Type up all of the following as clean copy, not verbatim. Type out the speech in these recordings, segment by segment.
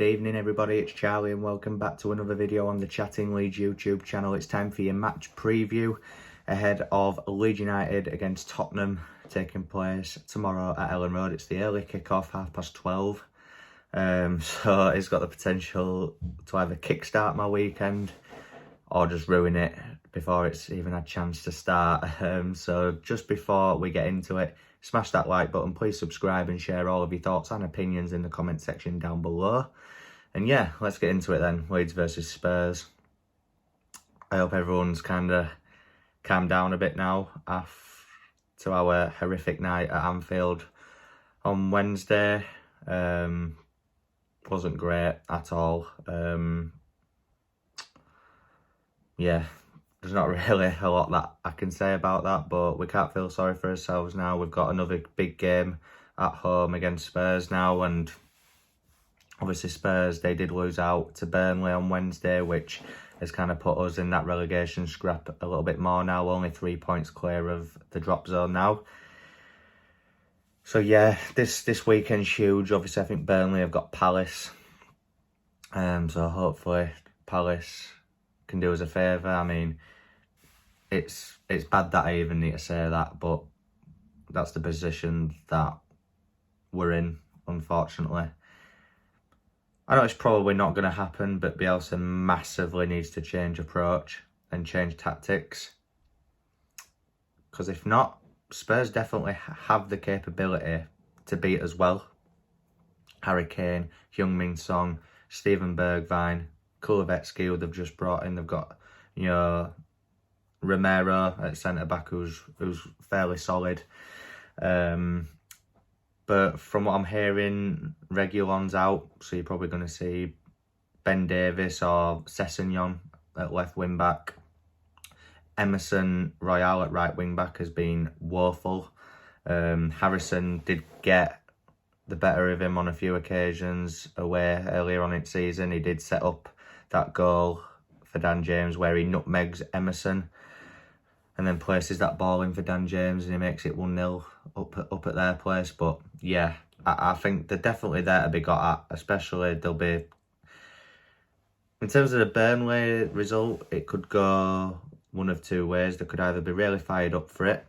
evening everybody, it's Charlie and welcome back to another video on the Chatting Leeds YouTube channel. It's time for your match preview ahead of Leeds United against Tottenham, taking place tomorrow at Ellen Road. It's the early kick-off, 12:30. So it's got the potential to either kickstart my weekend or just ruin it before it's even had a chance to start. So just before we get into it, smash that like button, please subscribe and share all of your thoughts and opinions in the comment section down below. And yeah, let's get into it then. Leeds versus Spurs. I hope everyone's kind of calmed down a bit now after our horrific night at Anfield on Wednesday. Wasn't great at all. Yeah, there's not really a lot that I can say about that, but we can't feel sorry for ourselves now. We've got another big game at home against Spurs now, and obviously Spurs, they did lose out to Burnley on Wednesday, which has kind of put us in that relegation scrap a little bit more now, only 3 points clear of the drop zone now. So yeah, this weekend's huge. Obviously I think Burnley have got Palace, so hopefully Palace can do us a favour. I mean, it's bad that I even need to say that, but that's the position that we're in, unfortunately. I know it's probably not going to happen, but Bielsa massively needs to change approach and change tactics. Because if not, Spurs definitely have the capability to beat us well. Harry Kane, Heung-min Son, Steven Bergwijn, Kulusevski, who they've just brought in. They've got, Romero at centre-back, who's fairly solid. But from what I'm hearing, Reguilon's out, so you're probably going to see Ben Davies or Sessegnon at left wing-back. Emerson Royal at right wing-back has been woeful. Harrison did get the better of him on a few occasions away earlier on in the season. He did set up that goal for Dan James where he nutmegs Emerson and then places that ball in for Dan James and he makes it 1-0 up at their place. But yeah, I think they're definitely there to be got at, especially they'll be... In terms of the Burnley result, it could go one of two ways. They could either be really fired up for it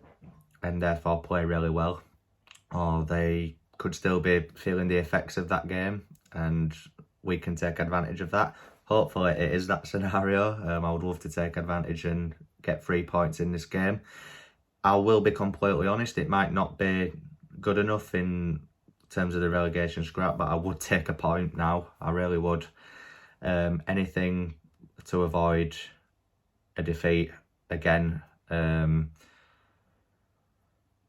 and therefore play really well, or they could still be feeling the effects of that game and we can take advantage of that. Hopefully it is that scenario. I would love to take advantage and get 3 points in this game. I will be completely honest, it might not be good enough in terms of the relegation scrap, but I would take a point now. I really would. Anything to avoid a defeat again.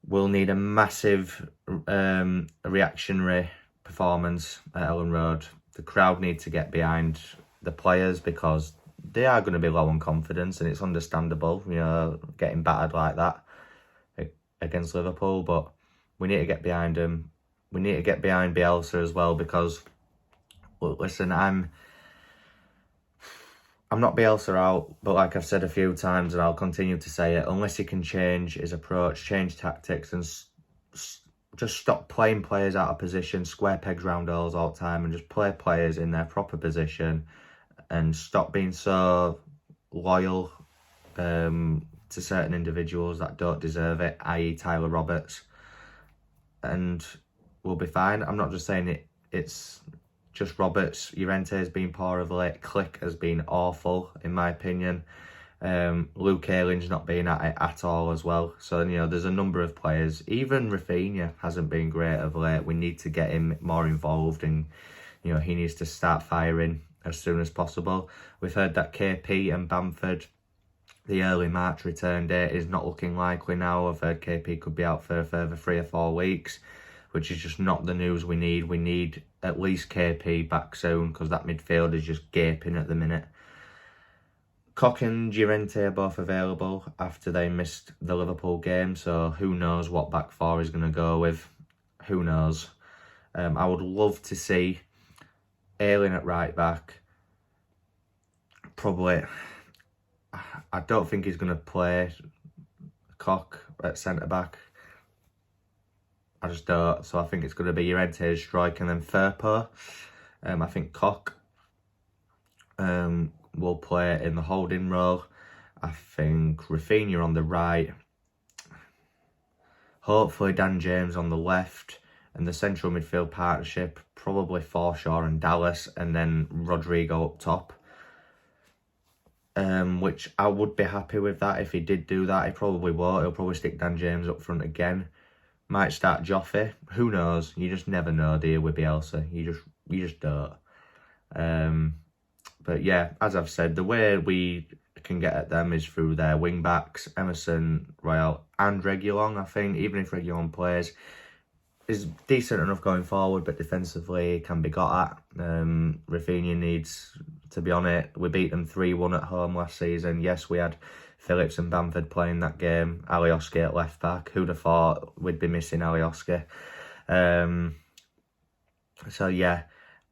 We'll need a massive reactionary performance at Ellen Road. The crowd need to get behind the players because they are going to be low on confidence, and it's understandable, getting battered like that against Liverpool. But we need to get behind them. We need to get behind Bielsa as well because, well, listen, I'm not Bielsa out, but like I've said a few times and I'll continue to say it, unless he can change his approach, change tactics and just stop playing players out of position, square pegs round holes all the time, and just play players in their proper position and stop being so loyal to certain individuals that don't deserve it, i.e. Tyler Roberts, and we'll be fine. I'm not just saying it's just Roberts. Llorente has been poor of late. Click has been awful, in my opinion. Luke Ayling's not been at it at all as well. So, there's a number of players. Even Rafinha hasn't been great of late. We need to get him more involved and, he needs to start firing as soon as possible. We've heard that KP and Bamford, the early March return date is not looking likely now. I've heard KP could be out for a further 3 or 4 weeks, which is just not the news we need. We need at least KP back soon because that midfield is just gaping at the minute. Koch and Llorente are both available after they missed the Liverpool game, so who knows what back four is going to go with. Who knows? I would love to see Ayling at right back. Probably, I don't think he's going to play Koch at centre back. I just don't. So I think it's going to be Llorente strike and then Firpo. I think Koch will play in the holding role. I think Rafinha on the right. Hopefully Dan James on the left. And the central midfield partnership, probably Forshaw and Dallas, and then Rodrigo up top. Which I would be happy with that if he did do that. He probably won't. He'll probably stick Dan James up front again. Might start Joffrey. Who knows? You just never know, do you, with Bielsa? You just don't. But yeah, as I've said, the way we can get at them is through their wing backs, Emerson, Royal, and Reguilon. I think even if Reguilon plays, is decent enough going forward, but defensively can be got at. Rafinha needs to be on it. We beat them 3-1 at home last season. Yes, we had Phillips and Bamford playing that game. Alioski at left back. Who'd have thought we'd be missing Alioski? So yeah,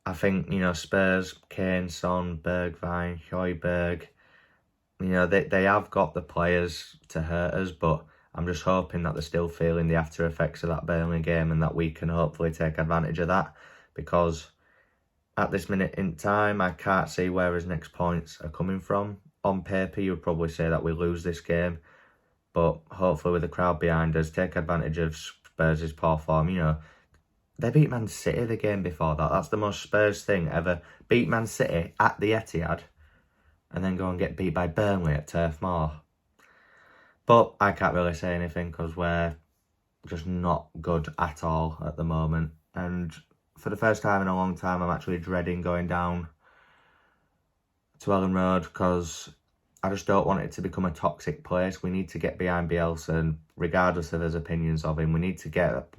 I think, you know, Spurs, Kane, Son, Bergwijn, Højbjerg, you know, they have got the players to hurt us, but I'm just hoping that they're still feeling the after effects of that Burnley game and that we can hopefully take advantage of that, because at this minute in time, I can't see where his next points are coming from. On paper, you would probably say that we lose this game, but hopefully with the crowd behind us, take advantage of Spurs' poor form. You know, they beat Man City the game before that. That's the most Spurs thing ever. Beat Man City at the Etihad and then go and get beat by Burnley at Turf Moor. But I can't really say anything because we're just not good at all at the moment. And for the first time in a long time, I'm actually dreading going down to Ellen Road because I just don't want it to become a toxic place. We need to get behind Bielsa, and regardless of his opinions of him, we need to get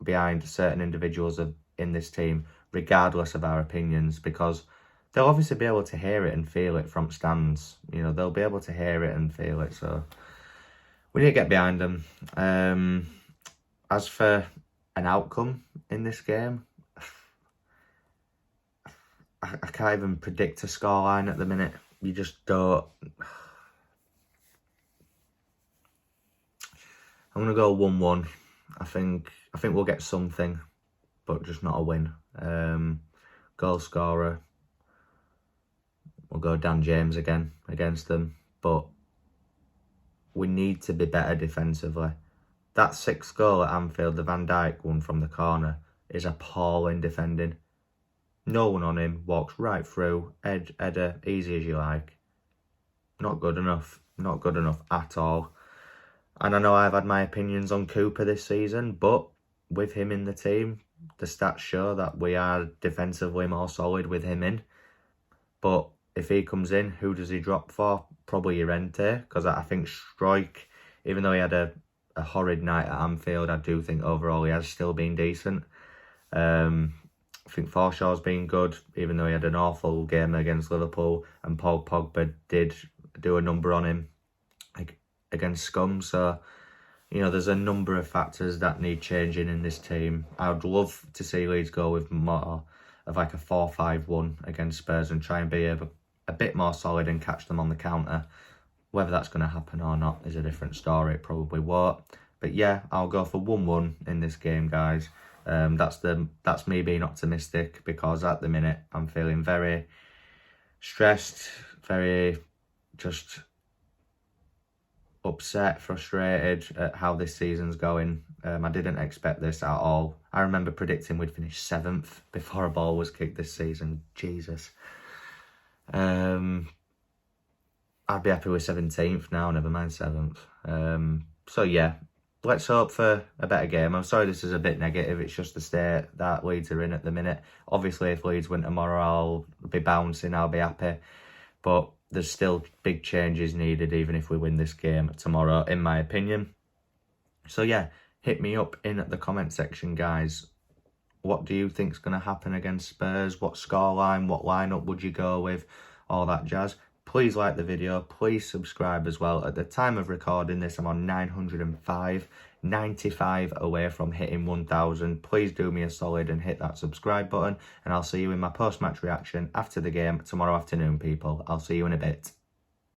behind certain individuals in this team, regardless of our opinions, because they'll obviously be able to hear it and feel it from stands. You know, they'll be able to hear it and feel it, so we need to get behind them. As for an outcome in this game, I can't even predict a scoreline at the minute. You just don't. I'm going to go 1-1. I think we'll get something, but just not a win. Goal scorer, we'll go Dan James again against them, but we need to be better defensively. That 6th goal at Anfield, the Van Dijk one from the corner, is appalling defending. No one on him, walks right through, header, easy as you like. Not good enough. Not good enough at all. And I know I've had my opinions on Cooper this season, but with him in the team, the stats show that we are defensively more solid with him in. But if he comes in, who does he drop for? Probably Llorente, because I think Struijk, even though he had a horrid night at Anfield, I do think overall he has still been decent. I think Forshaw's been good, even though he had an awful game against Liverpool, and Paul Pogba did do a number on him against Scum. So, you know, there's a number of factors that need changing in this team. I'd love to see Leeds go with more of like a 4-5-1 against Spurs and try and be a bit more solid and catch them on the counter. Whether that's going to happen or not is a different story. It probably won't. But yeah, I'll go for 1-1 in this game, guys. That's me being optimistic, because at the minute I'm feeling very stressed, very just upset, frustrated at how this season's going. I didn't expect this at all. I remember predicting we'd finish 7th before a ball was kicked this season. Jesus. I'd be happy with 17th now, never mind 7th. So yeah, let's hope for a better game. I'm sorry this is a bit negative. It's just the state that Leeds are in at the minute. Obviously, if Leeds win tomorrow, I'll be bouncing, I'll be happy. But there's still big changes needed, even if we win this game tomorrow, in my opinion. So yeah, hit me up in the comment section, guys. What do you think's going to happen against Spurs? What scoreline, what lineup would you go with? All that jazz. Please like the video, please subscribe as well. At the time of recording this, I'm on 905, 95 away from hitting 1,000. Please do me a solid and hit that subscribe button, and I'll see you in my post-match reaction after the game tomorrow afternoon, people. I'll see you in a bit.